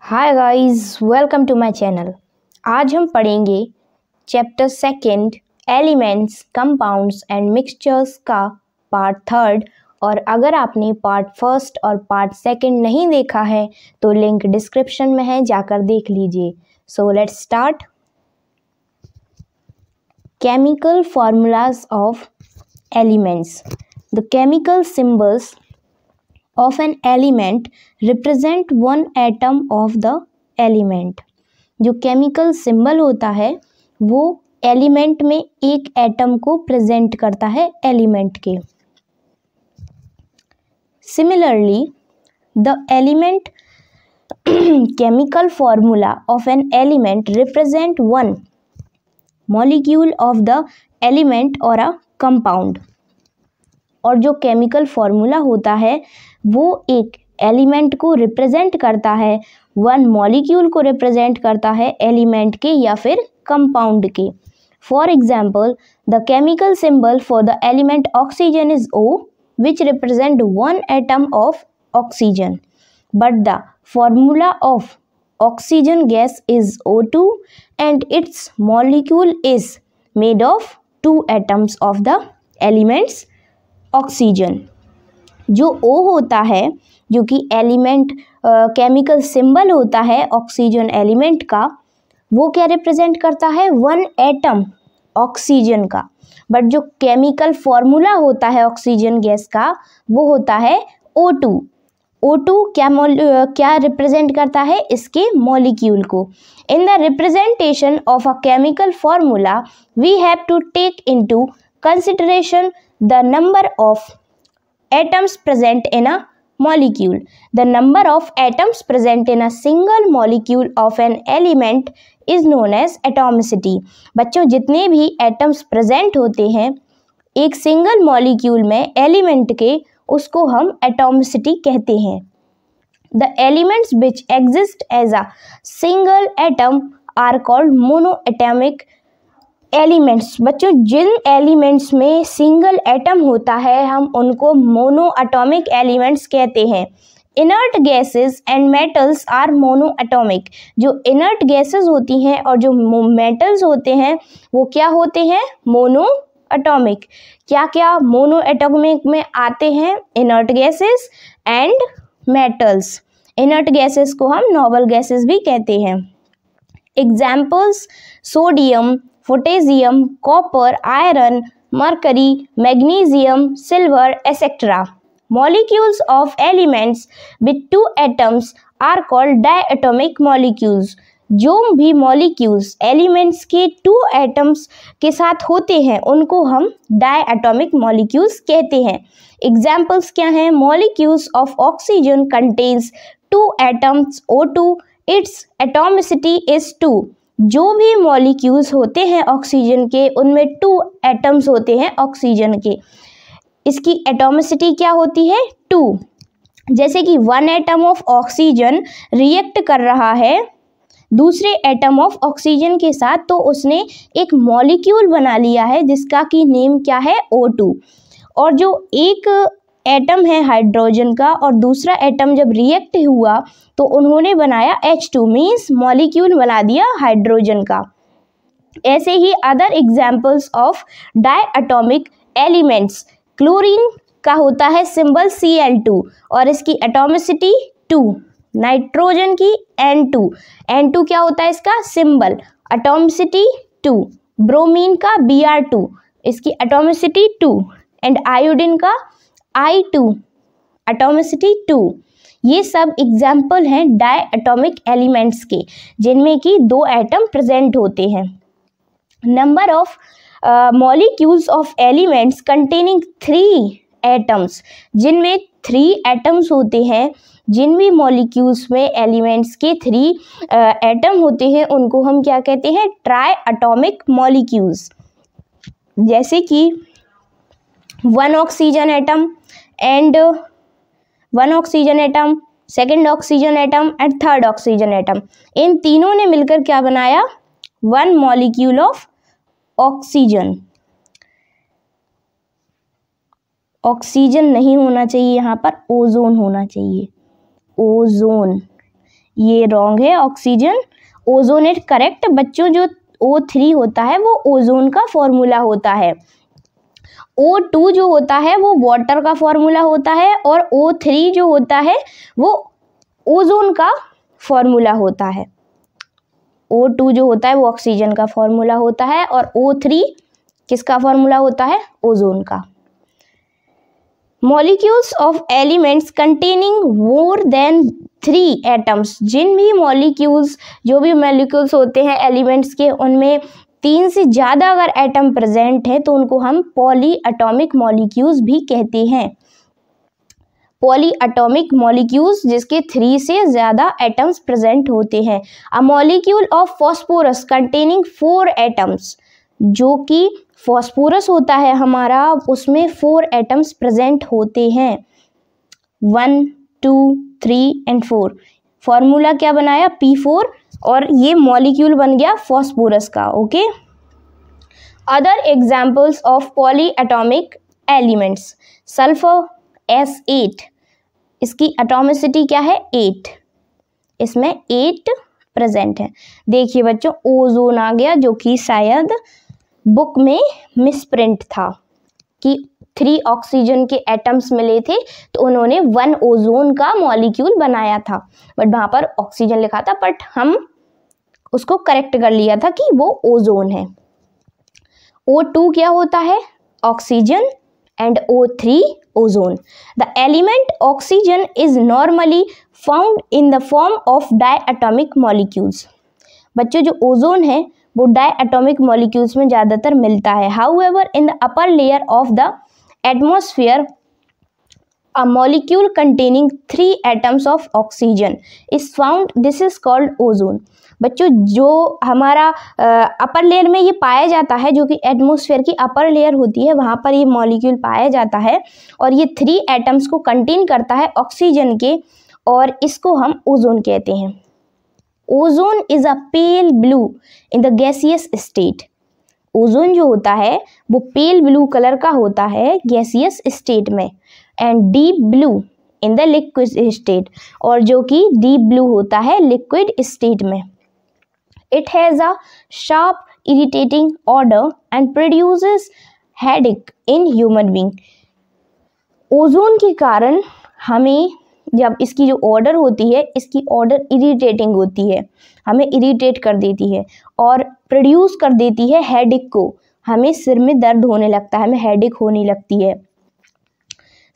Hi guys, welcome to my channel. आज हम पढ़ेंगे chapter second elements, compounds and mixtures का पार्ट थर्ड। और अगर आपने पार्ट फर्स्ट और पार्ट सेकंड नहीं देखा है तो लिंक डिस्क्रिप्शन में है, जाकर देख लीजिए। So let's start. Chemical formulas of elements. The chemical symbols of an element represent one atom of the element। जो केमिकल सिंबल होता है वो एलिमेंट में एक एटम को प्रेजेंट करता है एलिमेंट के। Similarly the element chemical formula of an element represent one molecule of the element और अ कंपाउंड। और जो केमिकल फॉर्मूला होता है वो एक एलिमेंट को रिप्रेजेंट करता है, वन मॉलिक्यूल को रिप्रेजेंट करता है एलिमेंट के या फिर कंपाउंड के। For example the chemical symbol for the element oxygen is O, which represent one atom of oxygen, but the formula of oxygen gas is O2 and it's molecule is made of two atoms of the elements oxygen. जो O होता है, जो कि element chemical symbol होता है oxygen element का, वो क्या रिप्रेजेंट करता है? वन एटम ऑक्सीजन का। बट जो केमिकल फॉर्मूला होता है ऑक्सीजन गैस का वो होता है O2। O2 क्या रिप्रेजेंट करता है? इसके मॉलिक्यूल को। In the representation of a chemical formula we have to take into consideration the number of atoms present in a molecule. The number of atoms present in a single molecule of an element is known as atomicity। बच्चों, जितने भी atoms present होते हैं एक single molecule में element के, उसको हम एटॉमिसिटी कहते हैं। The elements which exist as a single atom are called monoatomic elements. बच्चों, जिन एलिमेंट्स में सिंगल एटम होता है हम उनको मोनो एटॉमिक एलिमेंट्स कहते हैं। Inert gases and metals are monoatomic. जो इनर्ट गैसेस होती हैं और जो मेटल्स होते हैं वो क्या होते हैं? Mono atomic. क्या क्या मोनो एटॉमिक में आते हैं? Inert gases and metals. Inert gases को हम नोबल गैसेस भी कहते हैं। Examples sodium, potassium, copper, iron, mercury, magnesium, silver, etc. Molecules of elements with two atoms are called diatomic molecules। जो भी मॉलिक्यूल्स एलिमेंट्स के टू एटम्स के साथ होते हैं उनको हम डायएटॉमिक मॉलिक्यूल्स कहते हैं। एग्जाम्पल्स क्या हैं? Molecules of oxygen contains two atoms O2, it's atomicity is 2। जो भी मॉलिक्यूल्स होते हैं ऑक्सीजन के उनमें टू एटम्स होते हैं ऑक्सीजन के, इसकी एटॉमिसिटी क्या होती है? 2। जैसे कि one atom of oxygen react कर रहा है दूसरे एटम ऑफ ऑक्सीजन के साथ, तो उसने एक मॉलिक्यूल बना लिया है जिसका की नेम क्या है? O2। और जो एक एटम है हाइड्रोजन का और दूसरा एटम जब रिएक्ट हुआ तो उन्होंने बनाया H2, मीन्स मॉलिक्यूल बना दिया हाइड्रोजन का। ऐसे ही other examples of diatomic elements, chlorine का होता है सिंबल Cl2 और इसकी एटॉमिसिटी 2। नाइट्रोजन की N2, N2 क्या होता है इसका सिंबल? एटॉमिसिटी 2। ब्रोमीन का Br2, इसकी एटॉमिसिटी 2। एंड आयोडीन का I2, एटॉमिसिटी 2। ये सब एग्जाम्पल हैं डायएटॉमिक एलिमेंट्स के जिनमें कि दो एटम प्रेजेंट होते हैं। Number of molecules of elements containing 3 atoms, जिनमें 3 एटम्स होते हैं। जिन भी मॉलिक्यूल्स में एलिमेंट्स के 3 एटम होते हैं उनको हम क्या कहते हैं? Tri atomic molecules. जैसे कि one oxygen atom and one oxygen atom, second oxygen atom and third oxygen atom, इन तीनों ने मिलकर क्या बनाया? One molecule of oxygen. Oxygen नहीं होना चाहिए यहाँ पर, ओजोन होना चाहिए। ओजोन ये रॉन्ग है ऑक्सीजन। ओजोन इज करेक्ट बच्चों। जो O3 होता है वो ओजोन का फॉर्मूला होता है। O2 जो होता है वो वाटर का फॉर्मूला होता है और O3 जो होता है वो ओजोन का फॉर्मूला होता है। O2 जो होता है वो ऑक्सीजन का फॉर्मूला होता है और O3 किसका फॉर्मूला होता है? ओजोन का। Molecules of elements containing more than 3 atoms. जिन भी मॉलिक्यूल्स, जो भी मॉलिक्यूल्स होते हैं एलिमेंट्स के, उनमें 3 से ज़्यादा अगर एटम प्रेजेंट है तो उनको हम पॉली एटॉमिक मॉलिक्यूल्स भी कहते हैं। पॉली एटॉमिक मॉलिक्यूल्स जिसके 3 से ज़्यादा एटम्स प्रेजेंट होते हैं। A molecule of phosphorus containing 4 atoms. जो कि फॉस्फोरस होता है हमारा, उसमें 4 एटम्स प्रेजेंट होते हैं, 1 2 3 एंड 4। फॉर्मूला क्या बनाया? P4 और ये मॉलिक्यूल बन गया फॉस्फोरस का। Okay. Other examples of poly atomic elements, sulphur S8, इसकी एटॉमिसिटी क्या है? 8, इसमें 8 प्रेजेंट है। देखिए बच्चों, ओजोन आ गया जो कि शायद बुक में मिसप्रिंट था कि 3 ऑक्सीजन के एटम्स मिले थे तो उन्होंने 1 ओजोन का मॉलिक्यूल बनाया था, बट वहाँ पर ऑक्सीजन लिखा था, बट हम उसको करेक्ट कर लिया था कि वो ओजोन है। O2 क्या होता है? Oxygen and O3 ozone. The element oxygen is normally found in the form of diatomic molecules. बच्चों जो ओजोन है वो डायएटॉमिक मॉलिक्यूल्स में ज़्यादातर मिलता है। However in the upper layer of the atmosphere a molecule containing 3 atoms of oxygen is found, this is called ozone. बच्चों जो हमारा अपर लेयर में ये पाया जाता है, जो कि एटमॉस्फेयर की अपर लेयर होती है, वहाँ पर ये मॉलिक्यूल पाया जाता है और ये 3 एटम्स को कंटेन करता है ऑक्सीजन के, और इसको हम ओजोन कहते हैं। Ozone is a pale blue in the gaseous state. Ozone जो होता है वो पेल ब्लू कलर का होता है गैसियस स्टेट में, and deep blue in the liquid state, और जो कि डीप ब्लू होता है लिक्विड स्टेट में। It has a sharp irritating order and produces headache in human being. Ozone के कारण हमें, जब इसकी जो ऑर्डर होती है, इसकी ऑर्डर इरिटेटिंग होती है, हमें इरिटेट कर देती है और प्रोड्यूस कर देती है हेडेक को, हमें सिर में दर्द होने लगता है, हमें हेडेक होने लगती है।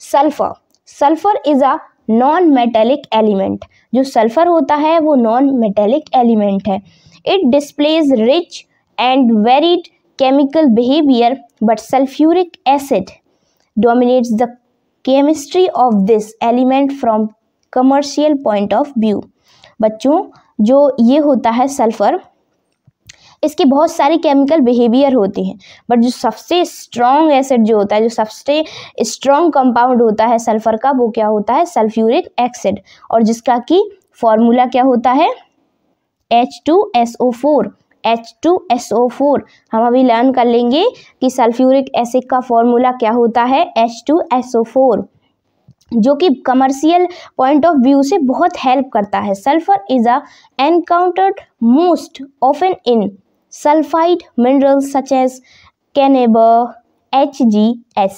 Sulphur, sulphur is a non metallic element. जो सल्फर होता है वो नॉन मेटेलिक एलिमेंट है। It displays rich and varied chemical behaviour, but sulphuric acid dominates the chemistry of this element from commercial point of view. बच्चों जो ये होता है सल्फर, इसके बहुत सारे केमिकल बिहेवियर होते हैं, बट जो सबसे स्ट्रॉन्ग एसिड जो होता है, जो सबसे स्ट्रॉन्ग कंपाउंड होता है सल्फर का, वो क्या होता है? सल्फ्यूरिक एसिड, और जिसका कि फॉर्मूला क्या होता है? H2SO4। H2SO4 हम अभी लर्न कर लेंगे कि सल्फ्यूरिक एसिड का फॉर्मूला क्या होता है? H2SO4, जो कि कमर्शियल पॉइंट ऑफ व्यू से बहुत हेल्प करता है। Sulphur is a encountered most often in sulphide minerals such as cinnabar HgS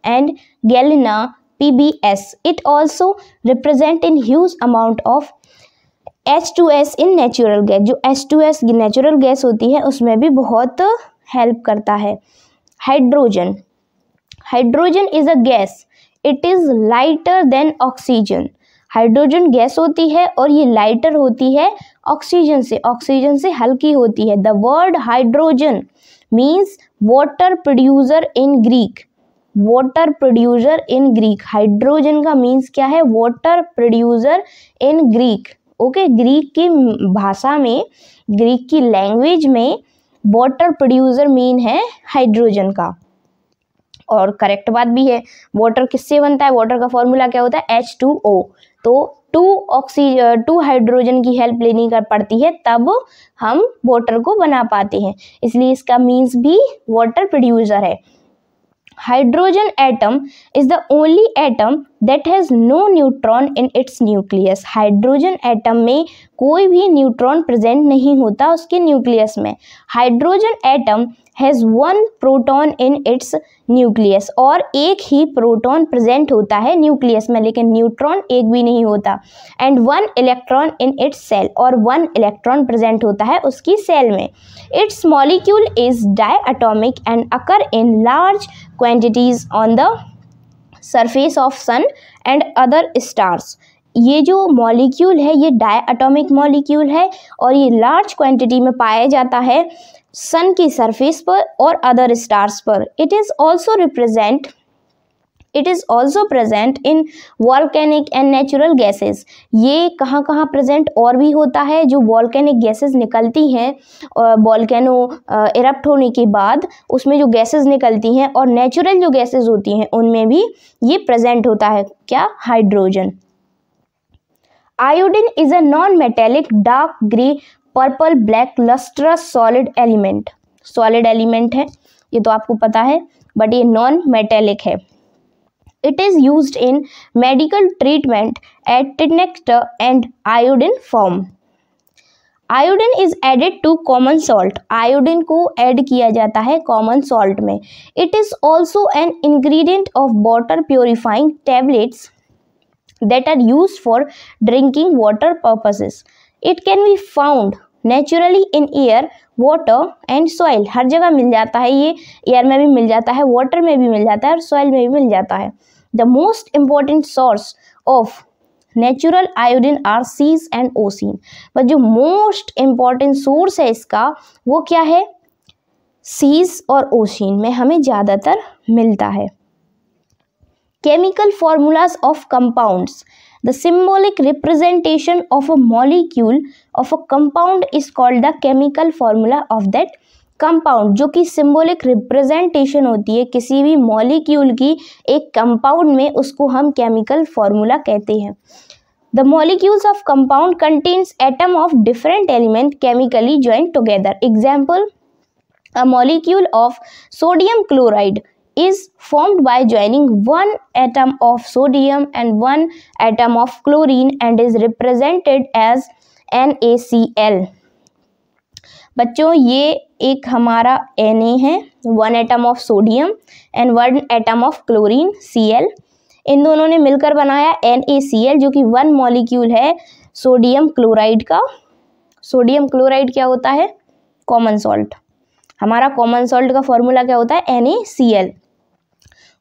and galena PbS. It also represent in huge amount of H2S in natural gas. जो H2S natural gas होती है उसमें भी बहुत help करता है। Hydrogen, hydrogen is a gas, it is lighter than oxygen. Hydrogen gas होती है और ये लाइटर होती है ऑक्सीजन से हल्की होती है। The word hydrogen means water producer in Greek. Water producer in Greek, hydrogen का मीन्स क्या है? Water producer in Greek. Okay, Greek की भाषा में, ग्रीक की लैंग्वेज में वाटर प्रोड्यूसर मीन है हाइड्रोजन का, और करेक्ट बात भी है। वाटर किससे बनता है? वाटर का फॉर्मूला क्या होता है? H2O। तो 2 हाइड्रोजन की हेल्प लेनी पड़ती है तब हम वाटर को बना पाते हैं, इसलिए इसका मीन्स भी वाटर प्रोड्यूसर है। Hydrogen atom is the only atom that has no neutron in its nucleus. Hydrogen atom में कोई भी न्यूट्रॉन प्रेजेंट नहीं होता उसके न्यूक्लियस में. Hydrogen atom has one proton in its nucleus, और एक ही प्रोटॉन प्रेजेंट होता है न्यूक्लियस में, लेकिन न्यूट्रॉन एक भी नहीं होता. And one electron in its shell, और वन इलेक्ट्रॉन प्रेजेंट होता है उसकी सेल में. Its molecule is diatomic and occur in large quantities on the surface of sun and other stars. ये जो मॉलिक्यूल है ये डायटोमिक मॉलिक्यूल है और ये लार्ज क्वांटिटी में पाया जाता है सन की सरफेस पर और अदर स्टार्स पर. It is also present in volcanic and natural gases. ये कहाँ कहाँ प्रेजेंट और भी होता है, जो वॉल्केनिक गैसेस निकलती हैं वॉल्केनो इरप्ट होने के बाद उसमें जो गैसेस निकलती हैं, और नेचुरल जो गैसेस होती हैं उनमें भी ये प्रेजेंट होता है. क्या? Hydrogen. Iodine is a non metallic dark grey purple black lustrous solid element. Solid element है, ये तो आपको पता है, बट ये नॉन मेटेलिक है. It is used in medical treatment at tincture and iodine form. Iodine is added to common salt. Iodine को add किया जाता है कॉमन सॉल्ट में. It is also an ingredient of water purifying tablets that are used for drinking water purposes. It can be found naturally in air, water and soil. हर जगह मिल जाता है ये, air में भी मिल जाता है, वाटर में भी मिल जाता है और सॉइल में भी मिल जाता है. The most important source of natural iodine are seas and ocean. पर जो most important source है इसका वो क्या है? seas और ocean में हमें ज़्यादातर मिलता है. Chemical formulas of compounds. The symbolic representation of a molecule of a compound is called the chemical formula of that compound. जो कि symbolic representation होती है किसी भी molecule की एक compound में, उसको हम chemical formula कहते हैं. The molecules of compound contains atom of different element chemically joined together. Example, a molecule of sodium chloride is formed by joining one atom of sodium and one atom of chlorine and is represented as NaCl. बच्चों ये एक हमारा Na है, one atom of sodium and one atom of chlorine Cl. इन दोनों ने मिलकर बनाया NaCl, जो कि वन मॉलिक्यूल है सोडियम क्लोराइड का. सोडियम क्लोराइड क्या होता है? Common salt. हमारा कॉमन सॉल्ट का फॉर्मूला क्या होता है? NaCl.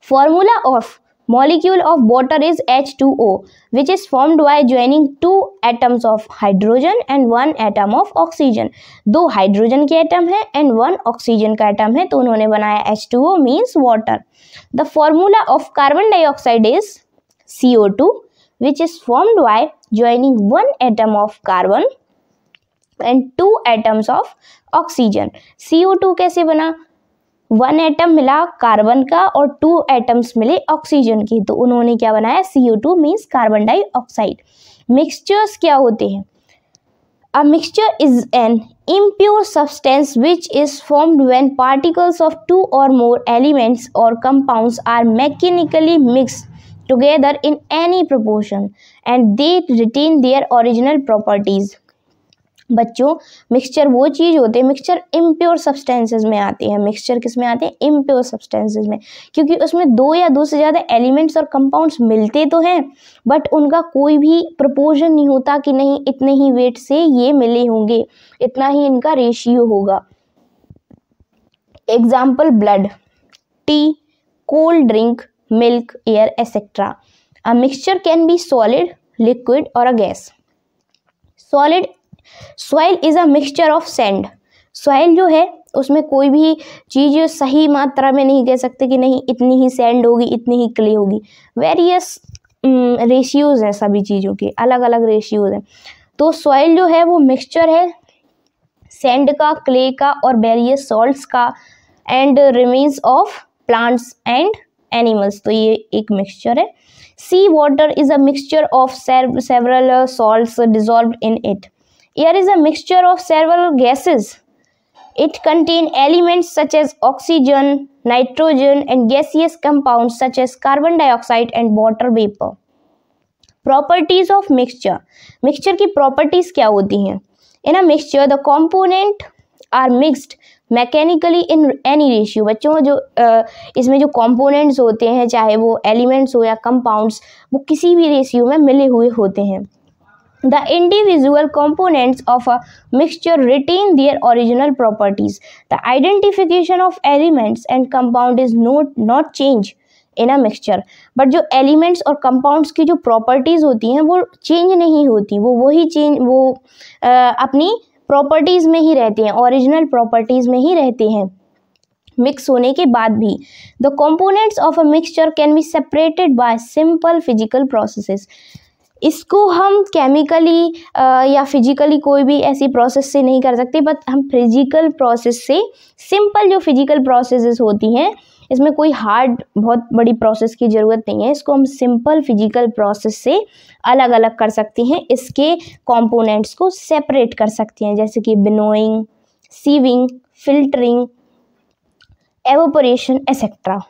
Formula of molecule of water is H2O, which is formed by joining two atoms of hydrogen and one atom of oxygen. दो हाइड्रोजन के एटम है एंड वन ऑक्सीजन का atom है, तो उन्होंने बनाया H2O means water. The formula of carbon dioxide is CO2, which is formed by joining one atom of carbon and two atoms of oxygen. CO2 कैसे बना? One atom मिला carbon का और टू एटम्स मिले ऑक्सीजन के, तो उन्होंने क्या बनाया? CO2 means carbon dioxide. Mixtures क्या होते हैं? A mixture is an impure substance which is formed when particles of two or more elements or compounds are mechanically mixed together in any proportion and they retain their original properties. बच्चों mixture वो चीज़ होते हैं, mixture impure substances में आते हैं. Mixture किस में आते हैं? इम्प्योर सब्सटेंसेस में, क्योंकि उसमें दो या दो से ज़्यादा एलिमेंट्स और कंपाउंड्स मिलते तो हैं बट उनका कोई भी प्रपोर्शन नहीं होता कि नहीं इतने ही वेट से ये मिले होंगे, इतना ही इनका रेशियो होगा. Example blood, tea, cold drink, milk, air etcetera. A mixture can be solid, liquid और a gas. Solid soil is a mixture of sand. Soil जो है उसमें कोई भी चीज़ सही मात्रा में नहीं कह सकते कि नहीं इतनी ही सैंड होगी, इतनी ही क्ले होगी. वेरियस रेशियोज हैं, सभी चीज़ों के अलग अलग रेशियोज हैं. तो सॉइल जो है वो मिक्सचर है सैंड का, क्ले का और वेरियस सॉल्ट्स का and remains of plants and animals. तो ये एक मिक्सचर है. Sea water is a mixture of several salts dissolved in it. Air is a mixture of several gases. It contains elements such as oxygen, nitrogen and gaseous compounds such as carbon dioxide and water vapor. Properties of mixture. Mixture की properties क्या होती हैं? In a mixture, the component are mixed mechanically in any ratio. बच्चों जो इसमें जो components होते हैं, चाहे वो elements हो या compounds, वो किसी भी ratio में मिले हुए होते हैं. The individual components of a mixture retain their original properties. The identification of elements and compound is not change in a mixture. But जो elements और compounds की जो properties होती हैं वो change नहीं होती, वो अपनी properties में ही रहते हैं, original properties में ही रहते हैं मिक्स होने के बाद भी. The components of a mixture can be separated by simple physical processes. इसको हम केमिकली या फिजिकली कोई भी ऐसी प्रोसेस से नहीं कर सकते, बट हम फिजिकल प्रोसेस से, सिंपल जो फिजिकल प्रोसेसेस होती हैं, इसमें कोई हार्ड बहुत बड़ी प्रोसेस की ज़रूरत नहीं है, इसको हम सिंपल फिजिकल प्रोसेस से अलग अलग कर सकते हैं, इसके कंपोनेंट्स को सेपरेट कर सकते हैं, जैसे कि winnowing, sieving, filtering, evaporation etcetera.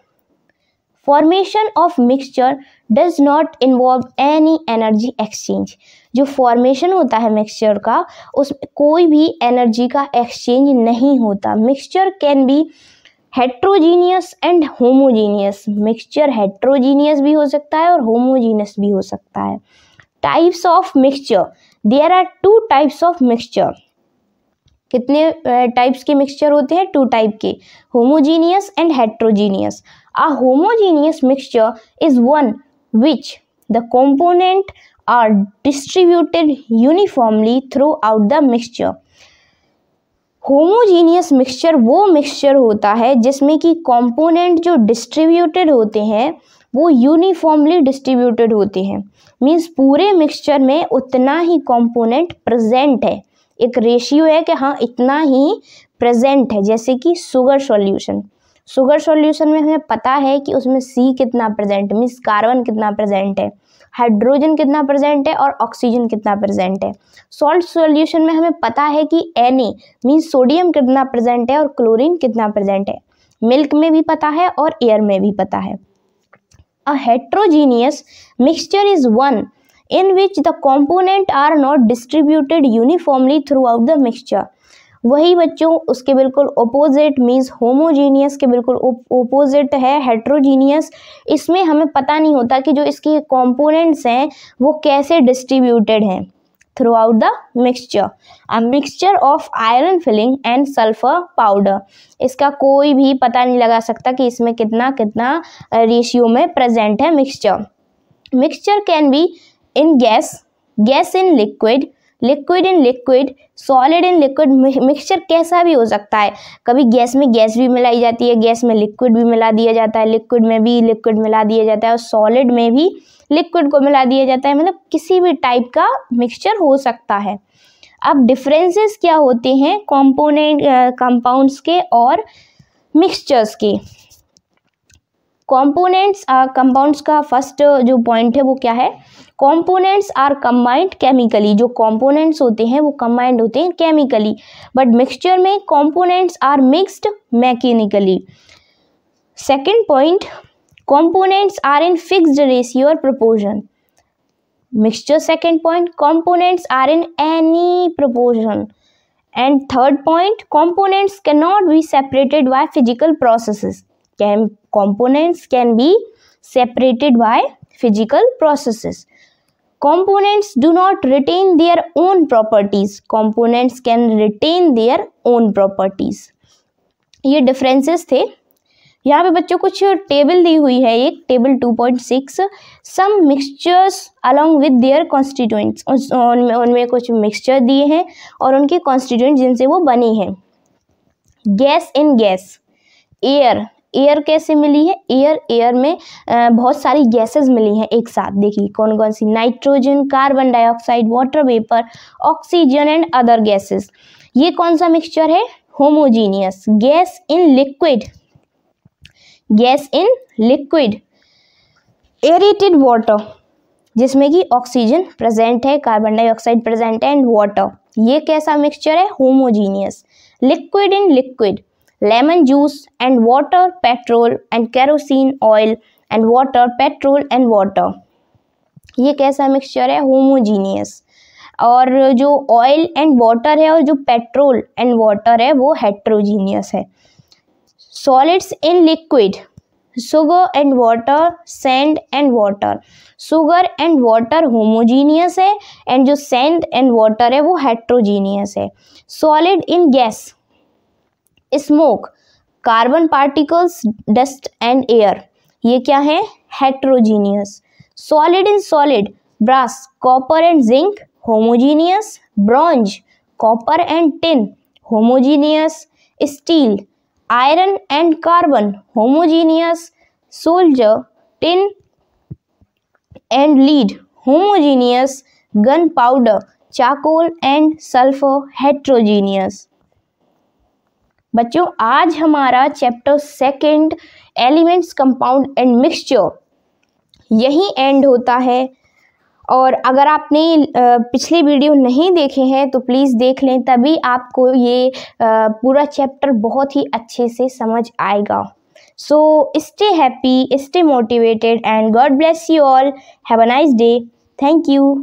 Formation of mixture does not involve any energy exchange. जो फॉर्मेशन होता है मिक्सचर का, उसमें कोई भी एनर्जी का एक्सचेंज नहीं होता. Mixture can B heterogeneous and homogeneous. Mixture heterogeneous भी हो सकता है और होमोजीनियस भी हो सकता है. Types of mixture. There are 2 types of mixture. कितने टाइप्स के मिक्सचर होते हैं? 2 टाइप के, homogeneous and heterogeneous. A homogeneous mixture is one which the components are distributed uniformly throughout the mixture. Homogeneous mixture वो मिक्सचर होता है जिसमें कि कंपोनेंट जो डिस्ट्रीब्यूटेड होते हैं वो यूनिफॉर्मली डिस्ट्रीब्यूटेड होते हैं. मीन्स पूरे मिक्सचर में उतना ही कंपोनेंट प्रेजेंट है, एक रेशियो है कि हाँ इतना ही प्रेजेंट है. जैसे कि शुगर सॉल्यूशन. शुगर सॉल्यूशन में हमें पता है कि उसमें C कितना प्रेजेंट है, मीन्स कार्बन कितना प्रेजेंट है, हाइड्रोजन कितना प्रेजेंट है और ऑक्सीजन कितना प्रेजेंट है. सॉल्ट सॉल्यूशन में हमें पता है कि Na मीन्स सोडियम कितना प्रेजेंट है और क्लोरीन कितना प्रेजेंट है. मिल्क में भी पता है और एयर में भी पता है. A heterogeneous mixture is one in which the component are not distributed uniformly throughout the mixture. वही बच्चों उसके बिल्कुल ऑपोजिट मीन्स होमोजीनियस के बिल्कुल ऑपोजिट है हेट्रोजीनियस. इसमें हमें पता नहीं होता कि जो इसके कंपोनेंट्स हैं वो कैसे डिस्ट्रीब्यूटेड हैं through out the mixture. A mixture of iron filling and sulphur powder. इसका कोई भी पता नहीं लगा सकता कि इसमें कितना कितना रेशियो में प्रेजेंट है mixture. Mixture can be in gas, gas in liquid, liquid in liquid, solid in liquid. Mixture कैसा भी हो सकता है. कभी गैस में गैस भी मिलाई जाती है, गैस में लिक्विड भी मिला दिया जाता है, लिक्विड में भी लिक्विड मिला दिया जाता है और सॉलिड में भी लिक्विड को मिला दिया जाता है. मतलब किसी भी टाइप का मिक्सचर हो सकता है. अब डिफरेंसेस क्या होते हैं कंपाउंड्स के और मिक्सचर्स के. कंपाउंड्स का फर्स्ट जो पॉइंट है वो क्या है? Components are combined chemically. जो कंपोनेंट्स होते हैं वो कंबाइंड होते हैं केमिकली, बट मिक्सचर में components are mixed mechanically. Second point, components are in fixed ratio और proportion. Mixture second point, components are in any proportion. And third point, components can not be separated by physical processes. Components can be separated by physical processes. Components do not retain their own properties. Components can retain their own properties. ये differences थे. यहाँ पे बच्चों कुछ table दी हुई है, एक table 2.6. Some mixtures along with their constituents. उनमें कुछ मिक्सचर दिए हैं और उनके constituents जिनसे वो बनी हैं. Gas in gas, air. Air कैसे मिली है? एयर में बहुत सारी गैसेस मिली हैं एक साथ. देखिए कौन कौन सी? Nitrogen, carbon dioxide, water vapour, oxygen and other gases. ये कौन सा मिक्सचर है? Homogeneous. Gas in liquid, gas in liquid. Aerated water जिसमें कि ऑक्सीजन प्रेजेंट है, कार्बन डाइऑक्साइड प्रेजेंट है एंड वाटर. ये कैसा मिक्सचर है? Homogeneous. liquid in liquid, lemon juice and water, petrol and kerosene oil and water, petrol and water. ये कैसा mixture है? होमोजीनियस. और जो ऑयल एंड वाटर है और जो पेट्रोल एंड वाटर है वो हेट्रोजीनियस है. Solids in liquid, sugar and water, sand and water. Sugar and water homogeneous है एंड जो सैंड एंड वाटर है वो हेट्रोजीनियस है. Solid in gas, smoke, carbon particles, dust and air, ये क्या है? Heterogeneous. Solid in solid, brass, copper and zinc, homogeneous. Bronze, copper and tin, homogeneous. Steel, iron and carbon, homogeneous. Solder, tin and lead, homogeneous. Gunpowder, charcoal and sulphur, heterogeneous. बच्चों आज हमारा chapter 2 elements, compound and mixture यही and होता है. और अगर आपने पिछले वीडियो नहीं देखे हैं तो प्लीज़ देख लें, तभी आपको ये पूरा चैप्टर बहुत ही अच्छे से समझ आएगा. So stay happy, stay motivated and God bless you all. Have a nice day. Thank you.